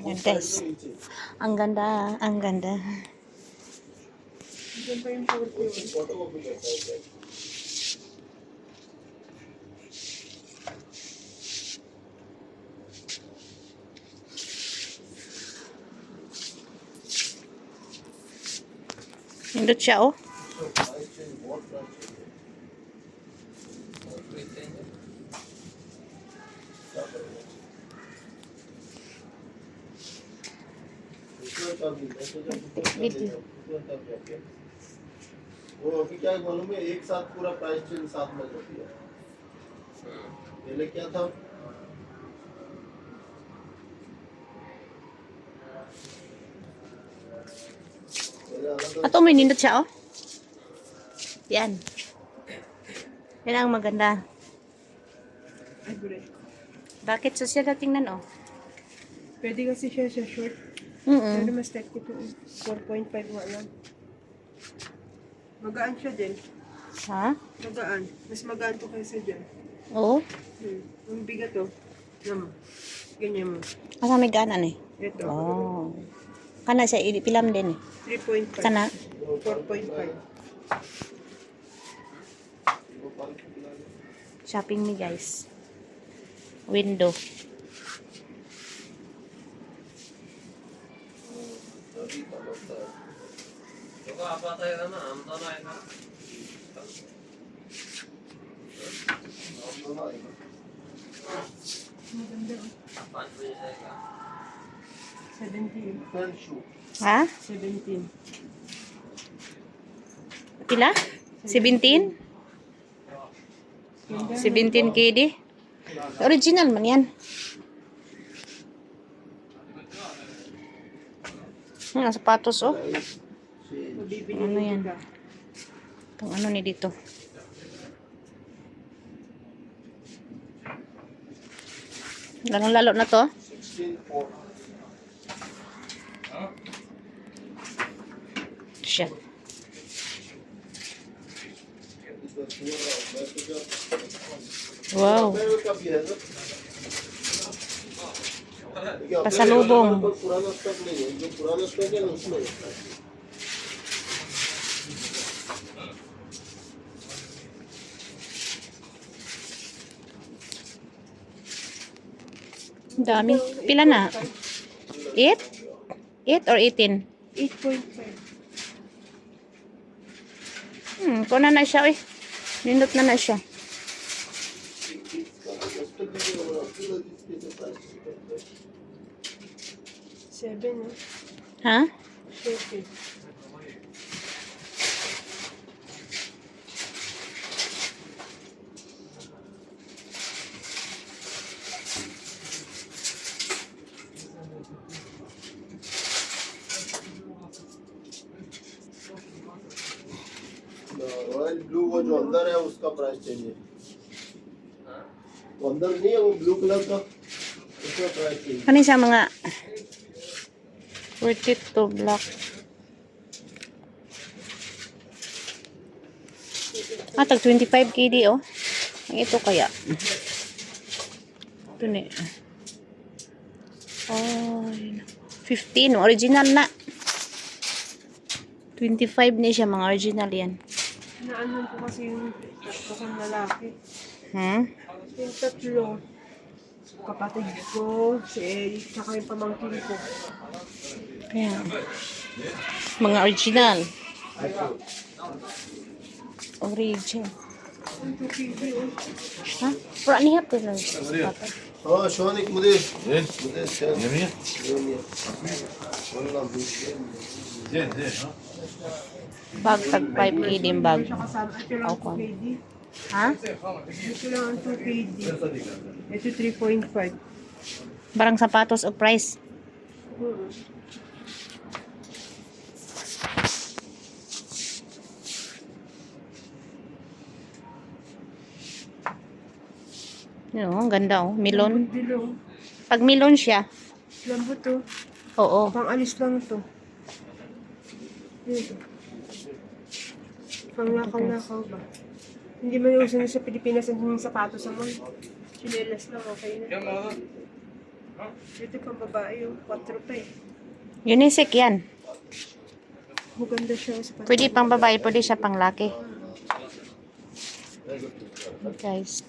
Ayan guys. Ang ganda, ang ganda. Diyan pa yung 41. Nindot siya oh. वो अभी क्या है मालूम है, एक साथ पूरा प्राइस चेंज साथ में होती है। पहले क्या था, Ato may nindot siya oh. Yan. Yan ang maganda. Ay, gulay. Bakit so siya tingnan oh? Pwede kasi siya sa short. Pero mas type ko ito. 4.5 nga lang. Magaan siya din. Ha? Magaan. Mas magaan to kaysa dyan. Oo. Ang bigat to. Naman. Ganyan mo. Asa may ganan eh. Ito. Oh. Kana siya ipilam din eh. 3.5. Kana 4.5. shopping me guys. Window. Maganda. 17. Ha? 17. Pila? 17? 17 KD? Original man yan. Sapatos oh. Ano yan? Itong ano ni dito. Lalong-lalo na to. Siya. Wow. Pasalubong. Dami. Pila na? 8? 8 or 18? 8.5. Kuna na siya eh. Nindot na siya. Seven, Ha? 7. Royal blue वो जो अंदर है उसका प्राइस चाहिए, वो अंदर नहीं है वो ब्लू कलर का, उसका प्राइस चाहिए। Kani sa mga worth it to black. Tag 25 KD oh. Ang ito kaya. Ito ni. Oh, 15 original na. 25 ni siya, mga original yan. Naanon ko kasi yung tatlo kong lalaki. Yung tatlo, kapatid ko, si Eric, tsaka yung pamangkin ko. Kaya, mga original. Origin. Ha? Pura niya po lang. हाँ शोनिक मुझे Yemeğe? Bag tag 5 KD yung bag. Siya kasama, ito lang Okay. 2 KD. Ha? Ito lang ang 2 KD. Ito 3.5. Barang sapatos o price? Yun, ang ganda oh. Melon. Dilong. Pag melon siya, Lambot to. oo. Pang alis lang to. Dito. Pang lakaw-lakaw ba? Hindi man uso na sa Pilipinas ang sapatos naman. Chinelas lang, okay na. Ito pang babae yung 4 pa eh. Unisex yan. Maganda siya sa pantalon. Pwede pang babae, pwede siya pang laki. Guys.